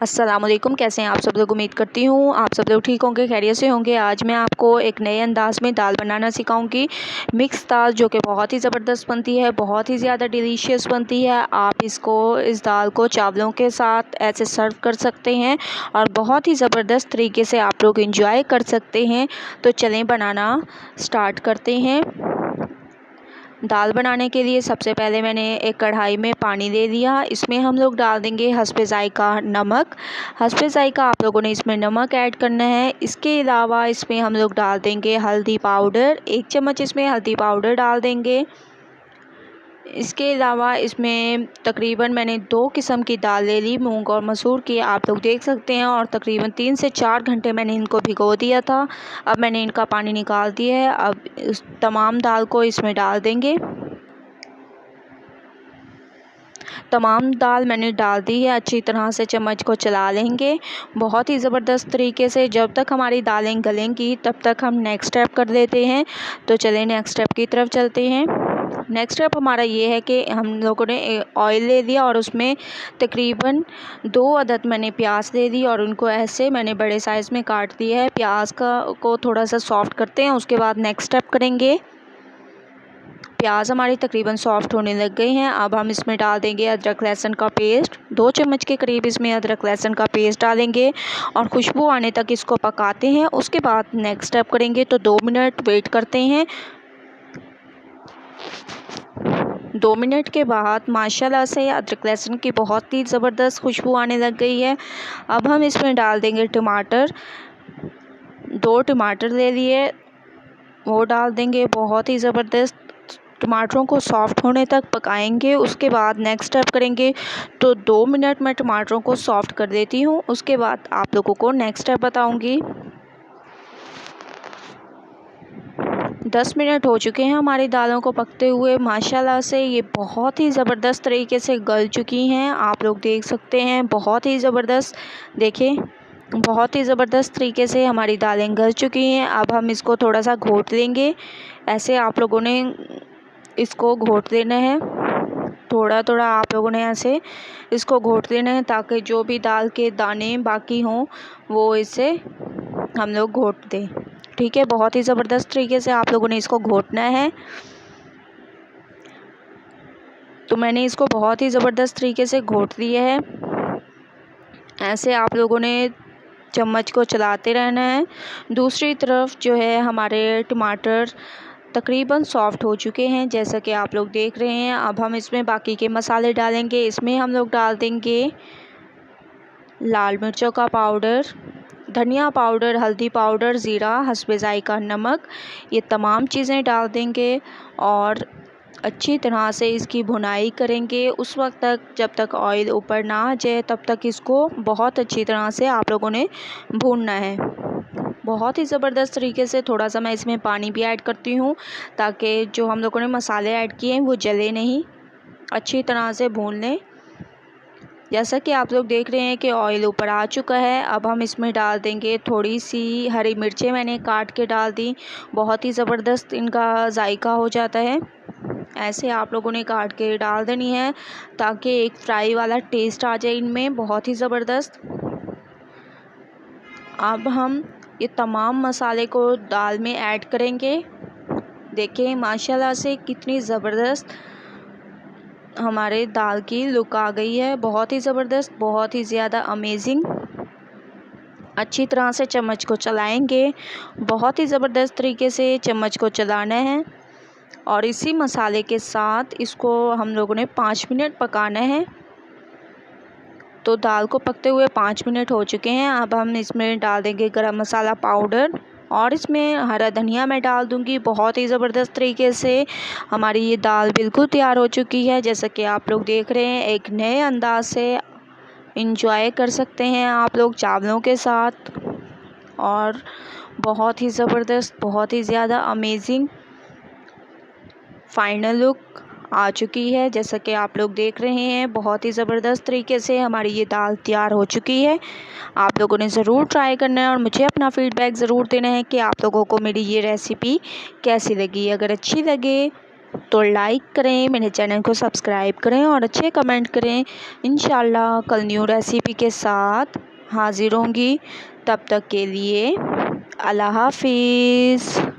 अस्सलामुअलैकुम, कैसे हैं आप सब लोग। उम्मीद करती हूँ आप सब लोग ठीक होंगे, खैरियत से होंगे। आज मैं आपको एक नए अंदाज़ में दाल बनाना सिखाऊंगी। मिक्स दाल जो कि बहुत ही ज़बरदस्त बनती है, बहुत ही ज़्यादा डिलीशियस बनती है। आप इस दाल को चावलों के साथ ऐसे सर्व कर सकते हैं और बहुत ही ज़बरदस्त तरीके से आप लोग इंजॉय कर सकते हैं। तो चलें बनाना स्टार्ट करते हैं। दाल बनाने के लिए सबसे पहले मैंने एक कढ़ाई में पानी ले लिया। इसमें हम लोग डाल देंगे हस्बे ज़ायक़ा नमक। हस्बे ज़ायक़ा आप लोगों ने इसमें नमक ऐड करना है। इसके अलावा इसमें हम लोग डाल देंगे हल्दी पाउडर, 1 चम्मच इसमें हल्दी पाउडर डाल देंगे। इसके अलावा इसमें तकरीबन मैंने 2 किस्म की दाल ले ली, मूंग और मसूर की, आप लोग देख सकते हैं। और तकरीबन 3 से 4 घंटे मैंने इनको भिगो दिया था। अब मैंने इनका पानी निकाल दिया है। अब इस तमाम दाल को इसमें डाल देंगे। तमाम दाल मैंने डाल दी है। अच्छी तरह से चम्मच को चला लेंगे बहुत ही ज़बरदस्त तरीके से। जब तक हमारी दालें गलेंगी तब तक हम नेक्स्ट स्टेप कर लेते हैं। तो चलें नेक्स्ट स्टेप की तरफ चलते हैं। नेक्स्ट स्टेप हमारा ये है कि हम लोगों ने ऑयल ले लिया और उसमें तकरीबन 2 अदद मैंने प्याज ले ली और उनको ऐसे मैंने बड़े साइज़ में काट दिया है। प्याज को थोड़ा सा सॉफ्ट करते हैं, उसके बाद नेक्स्ट स्टेप करेंगे। प्याज हमारी तकरीबन सॉफ्ट होने लग गई हैं। अब हम इसमें डाल देंगे अदरक लहसुन का पेस्ट, 2 चम्मच के करीब इसमें अदरक लहसुन का पेस्ट डालेंगे और खुशबू आने तक इसको पकाते हैं। उसके बाद नेक्स्ट स्टेप करेंगे। तो 2 मिनट वेट करते हैं। 2 मिनट के बाद माशाल्लाह से अदरक लहसुन की बहुत ही ज़बरदस्त खुशबू आने लग गई है। अब हम इसमें डाल देंगे टमाटर। 2 टमाटर ले लिए, वो डाल देंगे। बहुत ही ज़बरदस्त टमाटरों को सॉफ्ट होने तक पकाएंगे। उसके बाद नेक्स्ट स्टेप करेंगे। तो 2 मिनट में टमाटरों को सॉफ्ट कर देती हूँ, उसके बाद आप लोगों को नेक्स्ट स्टेप बताऊँगी। 10 मिनट हो चुके हैं हमारी दालों को पकते हुए। माशाल्लाह से ये बहुत ही ज़बरदस्त तरीके से गल चुकी हैं, आप लोग देख सकते हैं। बहुत ही ज़बरदस्त, देखें बहुत ही ज़बरदस्त तरीके से हमारी दालें गल चुकी हैं। अब हम इसको थोड़ा सा घोट लेंगे। ऐसे आप लोगों ने इसको घोट देना है, थोड़ा थोड़ा आप लोगों ने ऐसे इसको घोट देना है ताकि जो भी दाल के दाने बाकी हों वो इसे हम लोग घोट दें। ठीक है, बहुत ही ज़बरदस्त तरीके से आप लोगों ने इसको घोटना है। तो मैंने इसको बहुत ही ज़बरदस्त तरीके से घोट दिया है। ऐसे आप लोगों ने चम्मच को चलाते रहना है। दूसरी तरफ जो है हमारे टमाटर तकरीबन सॉफ्ट हो चुके हैं, जैसा कि आप लोग देख रहे हैं। अब हम इसमें बाकी के मसाले डालेंगे। इसमें हम लोग डाल देंगे लाल मिर्चों का पाउडर, धनिया पाउडर, हल्दी पाउडर, ज़ीरा, हस्बे ज़ायक़ा नमक, ये तमाम चीज़ें डाल देंगे और अच्छी तरह से इसकी भुनाई करेंगे उस वक्त तक जब तक ऑयल ऊपर ना आ जाए, तब तक इसको बहुत अच्छी तरह से आप लोगों ने भूनना है। बहुत ही ज़बरदस्त तरीके से। थोड़ा सा मैं इसमें पानी भी ऐड करती हूँ ताकि जो हम लोगों ने मसाले ऐड किए हैं वो जले नहीं, अच्छी तरह से भून लें। जैसा कि आप लोग देख रहे हैं कि ऑयल ऊपर आ चुका है। अब हम इसमें डाल देंगे थोड़ी सी हरी मिर्चें, मैंने काट के डाल दी। बहुत ही ज़बरदस्त इनका जायका हो जाता है। ऐसे आप लोगों ने काट के डाल देनी है ताकि एक फ्राई वाला टेस्ट आ जाए इनमें, बहुत ही ज़बरदस्त। अब हम ये तमाम मसाले को दाल में ऐड करेंगे। देखें माशाल्लाह से कितनी ज़बरदस्त हमारे दाल की लुक आ गई है, बहुत ही ज़बरदस्त, बहुत ही ज़्यादा अमेजिंग। अच्छी तरह से चम्मच को चलाएंगे, बहुत ही ज़बरदस्त तरीके से चम्मच को चलाना है और इसी मसाले के साथ इसको हम लोगों ने 5 मिनट पकाना है। तो दाल को पकते हुए 5 मिनट हो चुके हैं। अब हम इसमें डाल देंगे गरम मसाला पाउडर और इसमें हरा धनिया मैं डाल दूंगी। बहुत ही ज़बरदस्त तरीके से हमारी ये दाल बिल्कुल तैयार हो चुकी है। जैसा कि आप लोग देख रहे हैं, एक नए अंदाज से इंजॉय कर सकते हैं आप लोग चावलों के साथ और बहुत ही ज़बरदस्त, बहुत ही ज़्यादा अमेजिंग फाइनल लुक आ चुकी है। जैसा कि आप लोग देख रहे हैं, बहुत ही ज़बरदस्त तरीके से हमारी ये दाल तैयार हो चुकी है। आप लोगों ने ज़रूर ट्राई करना है और मुझे अपना फ़ीडबैक ज़रूर देना है कि आप लोगों को मेरी ये रेसिपी कैसी लगी। अगर अच्छी लगे तो लाइक करें, मेरे चैनल को सब्सक्राइब करें और अच्छे कमेंट करें। इंशाल्लाह कल न्यू रेसिपी के साथ हाज़िर होंगी। तब तक के लिए अल्लाह हाफिज़।